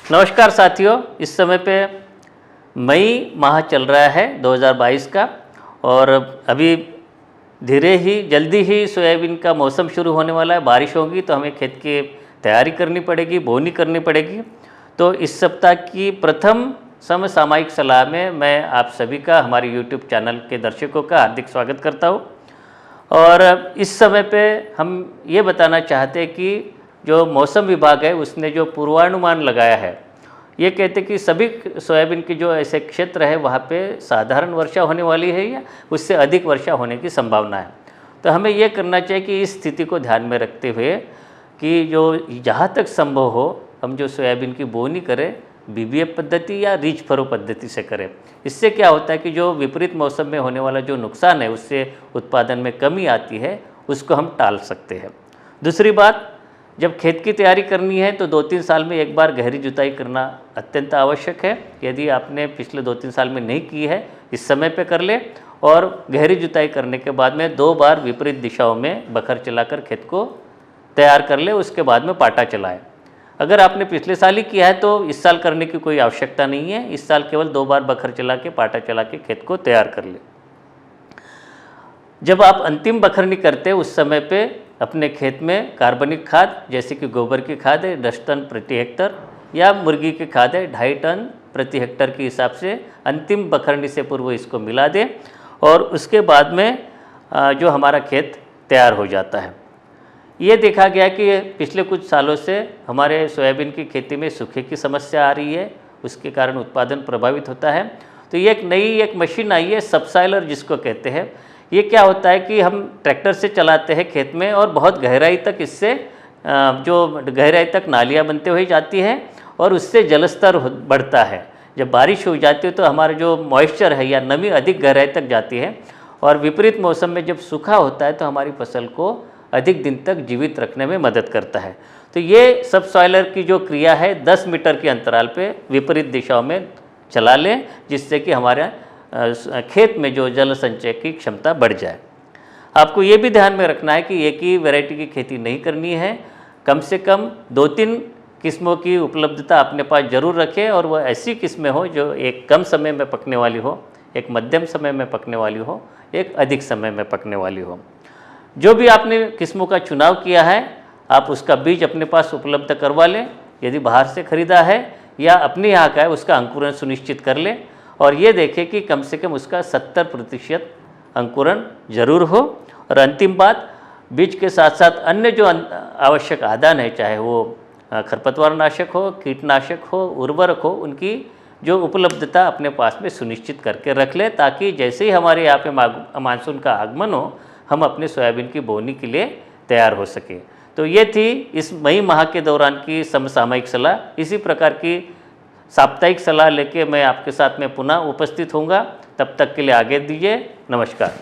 नमस्कार साथियों, इस समय पे मई माह चल रहा है 2022 का और अभी जल्दी ही सोयाबीन का मौसम शुरू होने वाला है। बारिश होगी तो हमें खेत की तैयारी करनी पड़ेगी, बोनी करनी पड़ेगी। तो इस सप्ताह की प्रथम समसामयिक सलाह में मैं आप सभी का, हमारे यूट्यूब चैनल के दर्शकों का हार्दिक स्वागत करता हूँ। और इस समय पे हम ये बताना चाहते हैं कि जो मौसम विभाग है उसने जो पूर्वानुमान लगाया है, ये कहते हैं कि सभी सोयाबीन के जो ऐसे क्षेत्र है वहाँ पे साधारण वर्षा होने वाली है या उससे अधिक वर्षा होने की संभावना है। तो हमें ये करना चाहिए कि इस स्थिति को ध्यान में रखते हुए कि जो जहाँ तक संभव हो हम जो सोयाबीन की बोनी करें बीबीएफ पद्धति या रीच फरो पद्धति से करें। इससे क्या होता है कि जो विपरीत मौसम में होने वाला जो नुकसान है, उससे उत्पादन में कमी आती है, उसको हम टाल सकते हैं। दूसरी बात, जब खेत की तैयारी करनी है तो 2-3 साल में एक बार गहरी जुताई करना अत्यंत आवश्यक है। यदि आपने पिछले 2-3 साल में नहीं की है, इस समय पे कर ले। और गहरी जुताई करने के बाद में 2 बार विपरीत दिशाओं में बखर चलाकर खेत को तैयार कर ले, उसके बाद में पाटा चलाएं। अगर आपने पिछले साल ही किया है तो इस साल करने की कोई आवश्यकता नहीं है। इस साल केवल 2 बार बखर चला के, पाटा चला के खेत को तैयार कर ले। जब आप अंतिम बखरनी करते हैं उस समय पे अपने खेत में कार्बनिक खाद जैसे कि गोबर की खाद है 10 टन प्रति हेक्टर या मुर्गी की खाद है 2.5 टन प्रति हेक्टर के हिसाब से अंतिम बखरनी से पूर्व इसको मिला दें और उसके बाद में जो हमारा खेत तैयार हो जाता है। ये देखा गया कि पिछले कुछ सालों से हमारे सोयाबीन की खेती में सूखे की समस्या आ रही है, उसके कारण उत्पादन प्रभावित होता है। तो ये एक मशीन आई है, सबसॉइलर जिसको कहते हैं। ये क्या होता है कि हम ट्रैक्टर से चलाते हैं खेत में और बहुत गहराई तक इससे जो गहराई तक नालियाँ बनते हुए जाती हैं और उससे जलस्तर बढ़ता है। जब बारिश हो जाती है तो हमारा जो मॉइस्चर है या नमी अधिक गहराई तक जाती है और विपरीत मौसम में जब सूखा होता है तो हमारी फसल को अधिक दिन तक जीवित रखने में मदद करता है। तो ये सबसॉइलर की जो क्रिया है 10 मीटर के अंतराल पे विपरीत दिशाओं में चला लें, जिससे कि हमारे खेत में जो जल संचय की क्षमता बढ़ जाए। आपको ये भी ध्यान में रखना है कि एक ही वैरायटी की खेती नहीं करनी है, कम से कम 2-3 किस्मों की उपलब्धता अपने पास जरूर रखें और वह ऐसी किस्में हो जो एक कम समय में पकने वाली हो, एक मध्यम समय में पकने वाली हो, एक अधिक समय में पकने वाली हो। जो भी आपने किस्मों का चुनाव किया है आप उसका बीज अपने पास उपलब्ध करवा लें, यदि बाहर से खरीदा है या अपने यहाँ का है उसका अंकुरण सुनिश्चित कर लें और ये देखें कि कम से कम उसका 70% अंकुरण जरूर हो। और अंतिम बात, बीज के साथ साथ अन्य जो आवश्यक आदान है, चाहे वो खरपतवार नाशक हो, कीटनाशक हो, उर्वरक हो, उनकी जो उपलब्धता अपने पास में सुनिश्चित करके रख लें, ताकि जैसे ही हमारे यहाँ पे मानसून का आगमन हो हम अपने सोयाबीन की बोनी के लिए तैयार हो सके। तो ये थी इस मई माह के दौरान की समसामयिक सलाह। इसी प्रकार की साप्ताहिक सलाह लेके मैं आपके साथ में पुनः उपस्थित होऊंगा। तब तक के लिए आगे दीजिए। नमस्कार।